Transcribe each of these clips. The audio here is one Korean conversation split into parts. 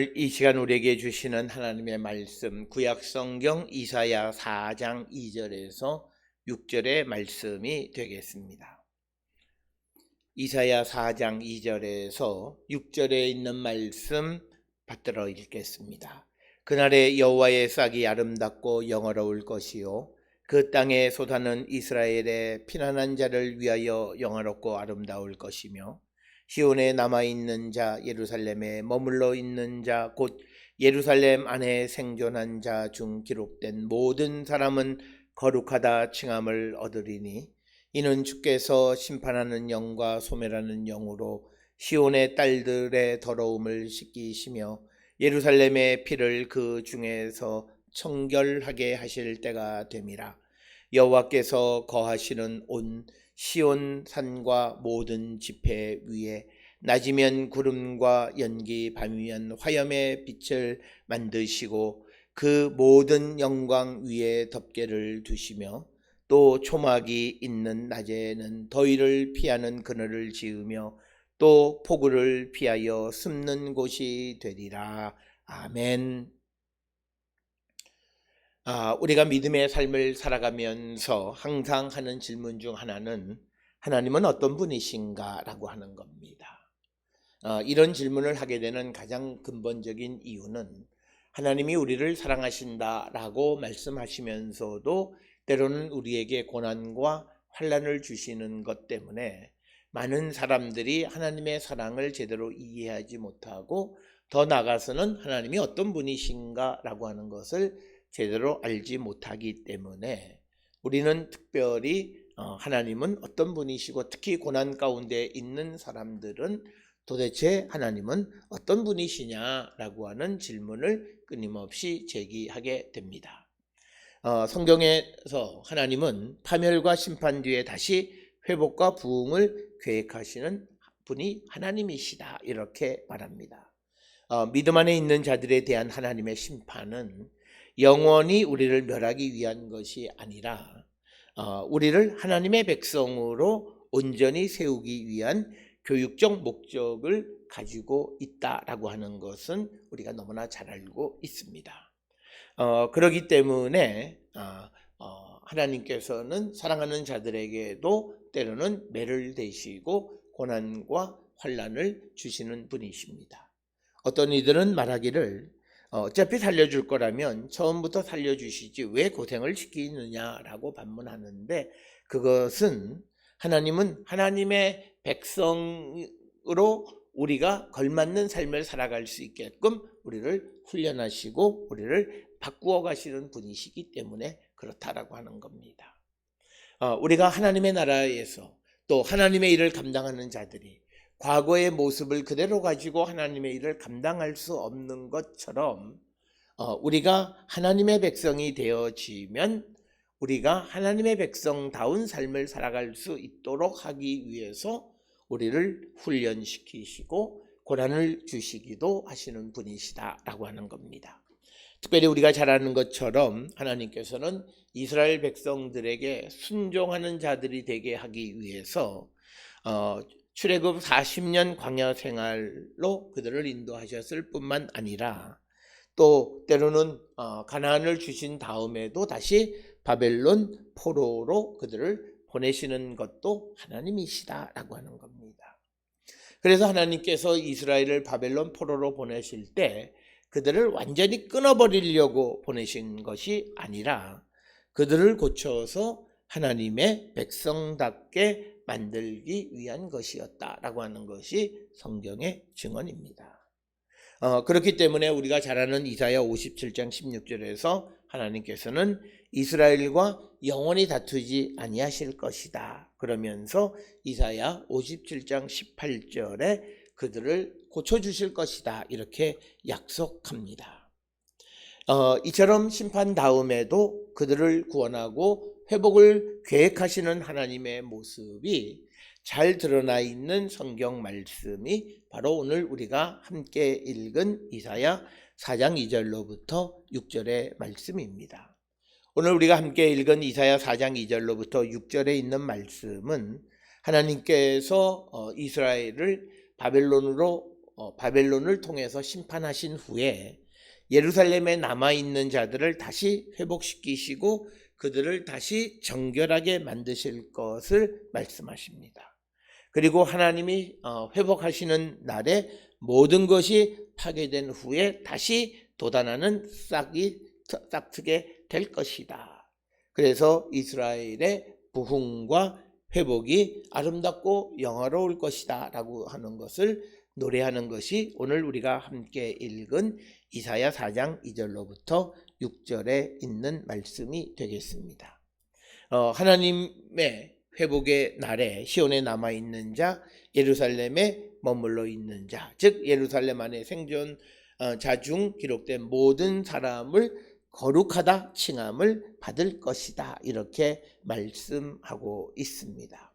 오늘 이 시간 우리에게 주시는 하나님의 말씀, 구약성경 이사야 4장 2절에서 6절의 말씀이 되겠습니다. 이사야 4장 2절에서 6절에 있는 말씀 받들어 읽겠습니다. 그날에 여호와의 싹이 아름답고 영화로울 것이요 그 땅에 솟아는 이스라엘의 피난한 자를 위하여 영화롭고 아름다울 것이며 시온에 남아있는 자, 예루살렘에 머물러 있는 자, 곧 예루살렘 안에 생존한 자 중 기록된 모든 사람은 거룩하다 칭함을 얻으리니 이는 주께서 심판하는 영과 소멸하는 영으로 시온의 딸들의 더러움을 씻기시며 예루살렘의 피를 그 중에서 청결하게 하실 때가 됨이라. 여호와께서 거하시는 온 시온 산과 모든 지폐 위에 낮이면 구름과 연기 밤이면 화염의 빛을 만드시고 그 모든 영광 위에 덮개를 두시며 또 초막이 있는 낮에는 더위를 피하는 그늘을 지으며 또 폭우를 피하여 숨는 곳이 되리라. 아멘. 우리가 믿음의 삶을 살아가면서 항상 하는 질문 중 하나는 하나님은 어떤 분이신가? 라고 하는 겁니다. 이런 질문을 하게 되는 가장 근본적인 이유는 하나님이 우리를 사랑하신다 라고 말씀하시면서도 때로는 우리에게 고난과 환난을 주시는 것 때문에 많은 사람들이 하나님의 사랑을 제대로 이해하지 못하고 더 나아가서는 하나님이 어떤 분이신가 라고 하는 것을 제대로 알지 못하기 때문에 우리는 특별히 하나님은 어떤 분이시고 특히 고난 가운데 있는 사람들은 도대체 하나님은 어떤 분이시냐라고 하는 질문을 끊임없이 제기하게 됩니다. 성경에서 하나님은 파멸과 심판 뒤에 다시 회복과 부흥을 계획하시는 분이 하나님이시다 이렇게 말합니다. 믿음 안에 있는 자들에 대한 하나님의 심판은 영원히 우리를 멸하기 위한 것이 아니라 우리를 하나님의 백성으로 온전히 세우기 위한 교육적 목적을 가지고 있다라고 하는 것은 우리가 너무나 잘 알고 있습니다. 그렇기 때문에 하나님께서는 사랑하는 자들에게도 때로는 매를 대시고 고난과 환난을 주시는 분이십니다. 어떤 이들은 말하기를 어차피 살려줄 거라면 처음부터 살려주시지 왜 고생을 시키느냐라고 반문하는데, 그것은 하나님은 하나님의 백성으로 우리가 걸맞는 삶을 살아갈 수 있게끔 우리를 훈련하시고 우리를 바꾸어 가시는 분이시기 때문에 그렇다라고 하는 겁니다. 우리가 하나님의 나라에서 또 하나님의 일을 감당하는 자들이 과거의 모습을 그대로 가지고 하나님의 일을 감당할 수 없는 것처럼 우리가 하나님의 백성이 되어지면 우리가 하나님의 백성다운 삶을 살아갈 수 있도록 하기 위해서 우리를 훈련시키시고 고난을 주시기도 하시는 분이시다라고 하는 겁니다. 특별히 우리가 잘 아는 것처럼 하나님께서는 이스라엘 백성들에게 순종하는 자들이 되게 하기 위해서 출애굽 40년 광야 생활로 그들을 인도하셨을 뿐만 아니라 또 때로는 가나안을 주신 다음에도 다시 바벨론 포로로 그들을 보내시는 것도 하나님이시다라고 하는 겁니다. 그래서 하나님께서 이스라엘을 바벨론 포로로 보내실 때 그들을 완전히 끊어버리려고 보내신 것이 아니라 그들을 고쳐서 하나님의 백성답게 만들기 위한 것이었다라고 하는 것이 성경의 증언입니다. 그렇기 때문에 우리가 잘 아는 이사야 57장 16절에서 하나님께서는 이스라엘과 영원히 다투지 아니하실 것이다 그러면서 이사야 57장 18절에 그들을 고쳐주실 것이다 이렇게 약속합니다. 이처럼 심판 다음에도 그들을 구원하고 회복을 계획하시는 하나님의 모습이 잘 드러나 있는 성경 말씀이 바로 오늘 우리가 함께 읽은 이사야 4장 2절로부터 6절의 말씀입니다. 오늘 우리가 함께 읽은 이사야 4장 2절로부터 6절에 있는 말씀은 하나님께서 이스라엘을 바벨론으로 바벨론을 통해서 심판하신 후에 예루살렘에 남아있는 자들을 다시 회복시키시고 그들을 다시 정결하게 만드실 것을 말씀하십니다. 그리고 하나님이 회복하시는 날에 모든 것이 파괴된 후에 다시 돋아나는 싹트게 될 것이다. 그래서 이스라엘의 부흥과 회복이 아름답고 영화로울 것이다 라고 하는 것을 노래하는 것이 오늘 우리가 함께 읽은 이사야 4장 2절로부터 6절에 있는 말씀이 되겠습니다. 하나님의 회복의 날에 시온에 남아있는 자, 예루살렘에 머물러 있는 자, 즉 예루살렘 안에 생존 자 중 기록된 모든 사람을 거룩하다 칭함을 받을 것이다, 이렇게 말씀하고 있습니다.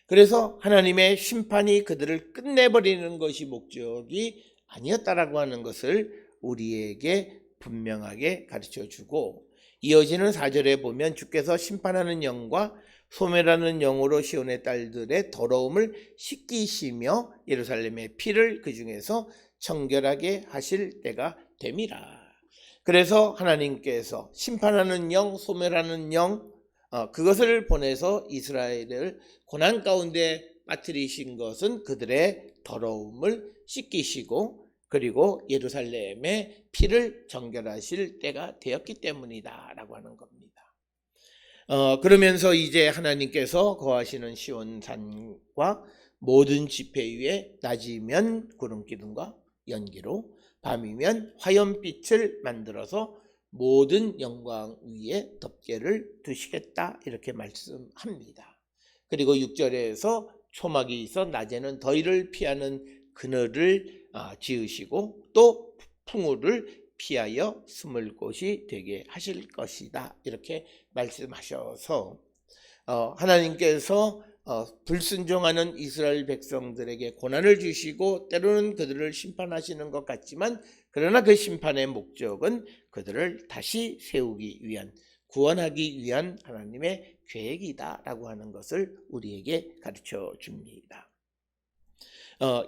그래서 하나님의 심판이 그들을 끝내버리는 것이 목적이 아니었다라고 하는 것을 우리에게 분명하게 가르쳐주고, 이어지는 4절에 보면 주께서 심판하는 영과 소멸하는 영으로 시온의 딸들의 더러움을 씻기시며 예루살렘의 피를 그 중에서 청결하게 하실 때가 됨이라. 그래서 하나님께서 심판하는 영, 소멸하는 영, 그것을 보내서 이스라엘을 고난 가운데 빠뜨리신 것은 그들의 더러움을 씻기시고 그리고 예루살렘의 피를 정결하실 때가 되었기 때문이다 라고 하는 겁니다. 그러면서 이제 하나님께서 거하시는 시온산과 모든 지폐 위에 낮이면 구름기둥과 연기로 밤이면 화염빛을 만들어서 모든 영광 위에 덮개를 두시겠다, 이렇게 말씀합니다. 그리고 6절에서 초막이 있어 낮에는 더위를 피하는 그늘을 지으시고 또 풍우를 피하여 숨을 곳이 되게 하실 것이다, 이렇게 말씀하셔서 하나님께서 불순종하는 이스라엘 백성들에게 고난을 주시고 때로는 그들을 심판하시는 것 같지만, 그러나 그 심판의 목적은 그들을 다시 세우기 위한, 구원하기 위한 하나님의 계획이다라고 하는 것을 우리에게 가르쳐 줍니다.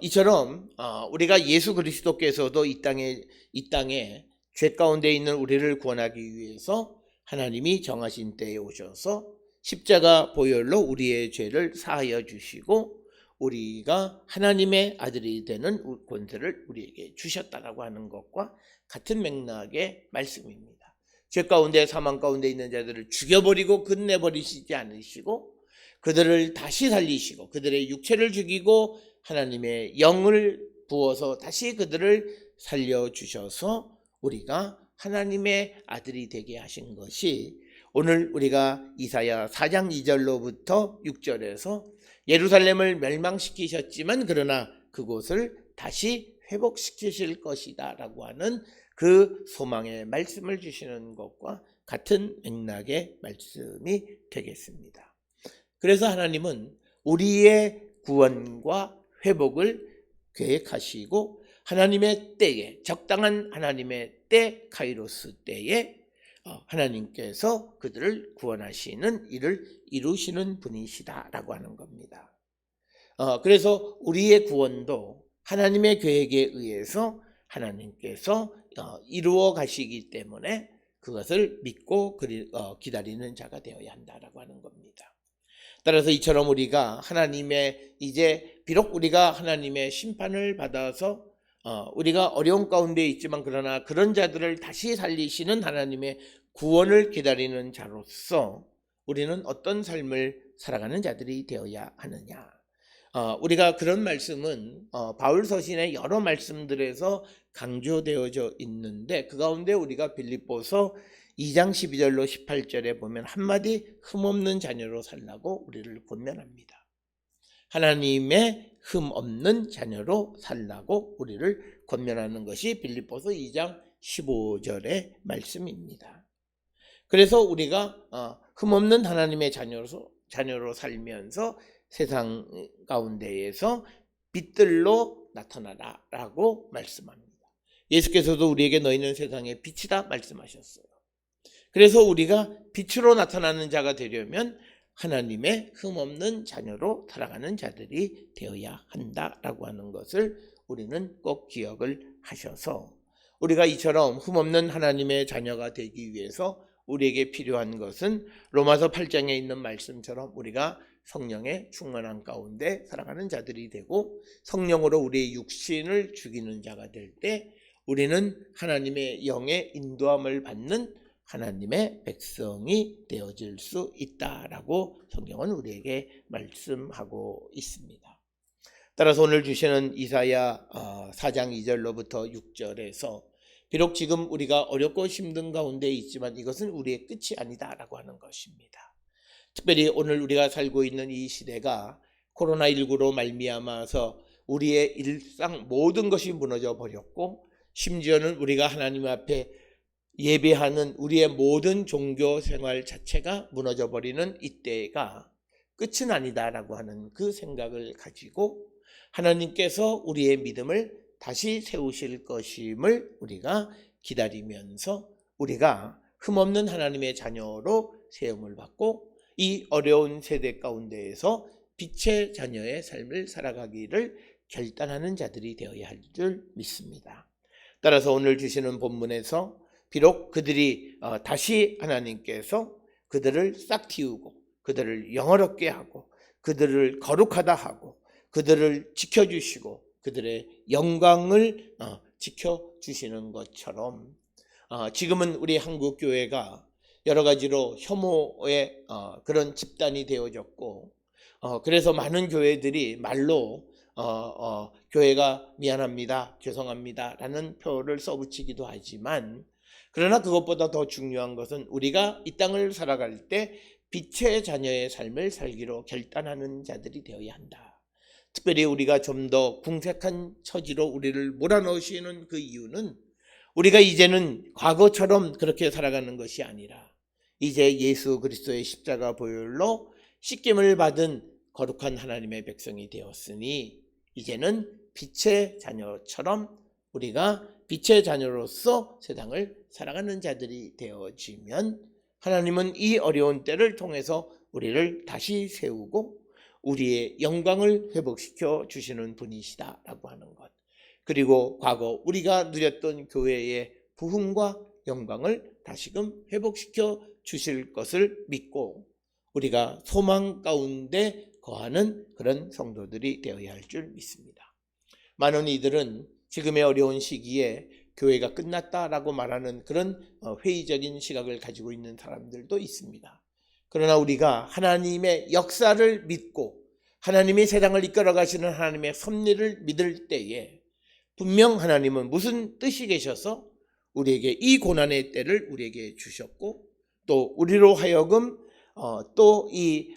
이처럼 우리가 예수 그리스도께서도 이 땅에 죄 가운데 있는 우리를 구원하기 위해서 하나님이 정하신 때에 오셔서 십자가 보혈로 우리의 죄를 사하여 주시고 우리가 하나님의 아들이 되는 권세를 우리에게 주셨다라고 하는 것과 같은 맥락의 말씀입니다. 죄 가운데 사망 가운데 있는 자들을 죽여버리고 끝내버리시지 않으시고 그들을 다시 살리시고 그들의 육체를 죽이고 하나님의 영을 부어서 다시 그들을 살려주셔서 우리가 하나님의 아들이 되게 하신 것이, 오늘 우리가 이사야 4장 2절로부터 6절에서 예루살렘을 멸망시키셨지만 그러나 그곳을 다시 회복시키실 것이다 라고 하는 그 소망의 말씀을 주시는 것과 같은 맥락의 말씀이 되겠습니다. 그래서 하나님은 우리의 구원과 회복을 계획하시고 하나님의 때에, 적당한 하나님의 때, 카이로스 때에 하나님께서 그들을 구원하시는 일을 이루시는 분이시다라고 하는 겁니다. 그래서 우리의 구원도 하나님의 계획에 의해서 하나님께서 이루어 가시기 때문에 그것을 믿고 기다리는 자가 되어야 한다라고 하는 겁니다. 따라서 이처럼 우리가 하나님의, 이제 비록 우리가 하나님의 심판을 받아서 우리가 어려운 가운데 있지만 그러나 그런 자들을 다시 살리시는 하나님의 구원을 기다리는 자로서 우리는 어떤 삶을 살아가는 자들이 되어야 하느냐. 우리가 그런 말씀은 바울 서신의 여러 말씀들에서 강조되어져 있는데 그 가운데 우리가 빌립보서 2장 12절로 18절에 보면 한마디 흠없는 자녀로 살라고 우리를 권면합니다. 하나님의 흠없는 자녀로 살라고 우리를 권면하는 것이 빌립보서 2장 15절의 말씀입니다. 그래서 우리가 흠없는 하나님의 자녀로 살면서 세상 가운데에서 빛들로 나타나라라고 말씀합니다. 예수께서도 우리에게 너희는 세상의 빛이다 말씀하셨어요. 그래서 우리가 빛으로 나타나는 자가 되려면 하나님의 흠없는 자녀로 살아가는 자들이 되어야 한다라고 하는 것을 우리는 꼭 기억을 하셔서 우리가 이처럼 흠없는 하나님의 자녀가 되기 위해서 우리에게 필요한 것은 로마서 8장에 있는 말씀처럼 우리가 성령의 충만한 가운데 살아가는 자들이 되고 성령으로 우리의 육신을 죽이는 자가 될 때 우리는 하나님의 영의 인도함을 받는 하나님의 백성이 되어질 수 있다라고 성경은 우리에게 말씀하고 있습니다. 따라서 오늘 주시는 이사야 4장 2절로부터 6절에서 비록 지금 우리가 어렵고 힘든 가운데 있지만 이것은 우리의 끝이 아니다라고 하는 것입니다. 특별히 오늘 우리가 살고 있는 이 시대가 코로나19로 말미암아서 우리의 일상 모든 것이 무너져 버렸고 심지어는 우리가 하나님 앞에 예배하는 우리의 모든 종교 생활 자체가 무너져 버리는 이때가 끝은 아니다라고 하는 그 생각을 가지고 하나님께서 우리의 믿음을 다시 세우실 것임을 우리가 기다리면서 우리가 흠없는 하나님의 자녀로 세움을 받고 이 어려운 세대 가운데에서 빛의 자녀의 삶을 살아가기를 결단하는 자들이 되어야 할 줄 믿습니다. 따라서 오늘 주시는 본문에서 비록 그들이 다시 하나님께서 그들을 싹 틔우고 그들을 영화롭게 하고 그들을 거룩하다 하고 그들을 지켜주시고 그들의 영광을 지켜주시는 것처럼 지금은 우리 한국 교회가 여러 가지로 혐오의 그런 집단이 되어졌고 그래서 많은 교회들이 말로 교회가 미안합니다, 죄송합니다 라는 표를 써붙이기도 하지만 그러나 그것보다 더 중요한 것은 우리가 이 땅을 살아갈 때 빛의 자녀의 삶을 살기로 결단하는 자들이 되어야 한다. 특별히 우리가 좀 더 궁색한 처지로 우리를 몰아넣으시는 그 이유는 우리가 이제는 과거처럼 그렇게 살아가는 것이 아니라 이제 예수 그리스도의 십자가 보혈로 씻김을 받은 거룩한 하나님의 백성이 되었으니 이제는 빛의 자녀처럼 우리가 빛의 자녀로서 세상을 살아가는 자들이 되어지면 하나님은 이 어려운 때를 통해서 우리를 다시 세우고 우리의 영광을 회복시켜 주시는 분이시다라고 하는 것. 그리고 과거 우리가 누렸던 교회의 부흥과 영광을 다시금 회복시켜 주실 것을 믿고 우리가 소망 가운데 거하는 그런 성도들이 되어야 할 줄 믿습니다. 많은 이들은 지금의 어려운 시기에 교회가 끝났다라고 말하는 그런 회의적인 시각을 가지고 있는 사람들도 있습니다. 그러나 우리가 하나님의 역사를 믿고 하나님이 세상을 이끌어 가시는 하나님의 섭리를 믿을 때에 분명 하나님은 무슨 뜻이 계셔서 우리에게 이 고난의 때를 우리에게 주셨고 또 우리로 하여금 또 이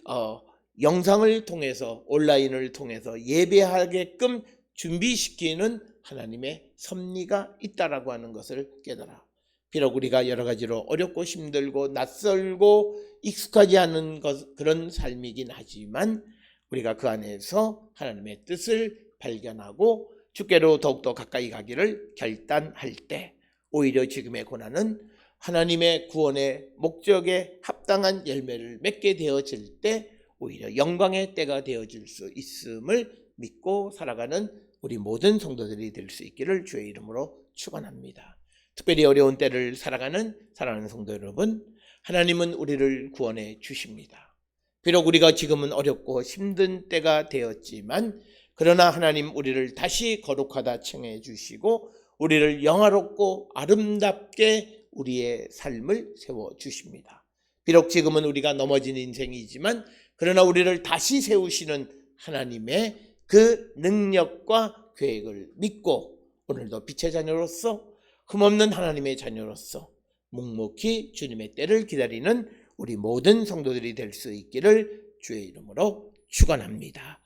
영상을 통해서 온라인을 통해서 예배하게끔 준비시키는 하나님의 섭리가 있다라고 하는 것을 깨달아 비록 우리가 여러 가지로 어렵고 힘들고 낯설고 익숙하지 않은 그런 삶이긴 하지만 우리가 그 안에서 하나님의 뜻을 발견하고 주께로 더욱더 가까이 가기를 결단할 때 오히려 지금의 고난은 하나님의 구원의 목적에 합당한 열매를 맺게 되어질 때 오히려 영광의 때가 되어질 수 있음을 믿고 살아가는 우리 모든 성도들이 될 수 있기를 주의 이름으로 축원합니다. 특별히 어려운 때를 살아가는 사랑하는 성도 여러분, 하나님은 우리를 구원해 주십니다. 비록 우리가 지금은 어렵고 힘든 때가 되었지만 그러나 하나님 우리를 다시 거룩하다 칭해 주시고 우리를 영화롭고 아름답게 우리의 삶을 세워주십니다. 비록 지금은 우리가 넘어진 인생이지만 그러나 우리를 다시 세우시는 하나님의 그 능력과 계획을 믿고 오늘도 빛의 자녀로서 흠없는 하나님의 자녀로서 묵묵히 주님의 때를 기다리는 우리 모든 성도들이 될 수 있기를 주의 이름으로 축원합니다.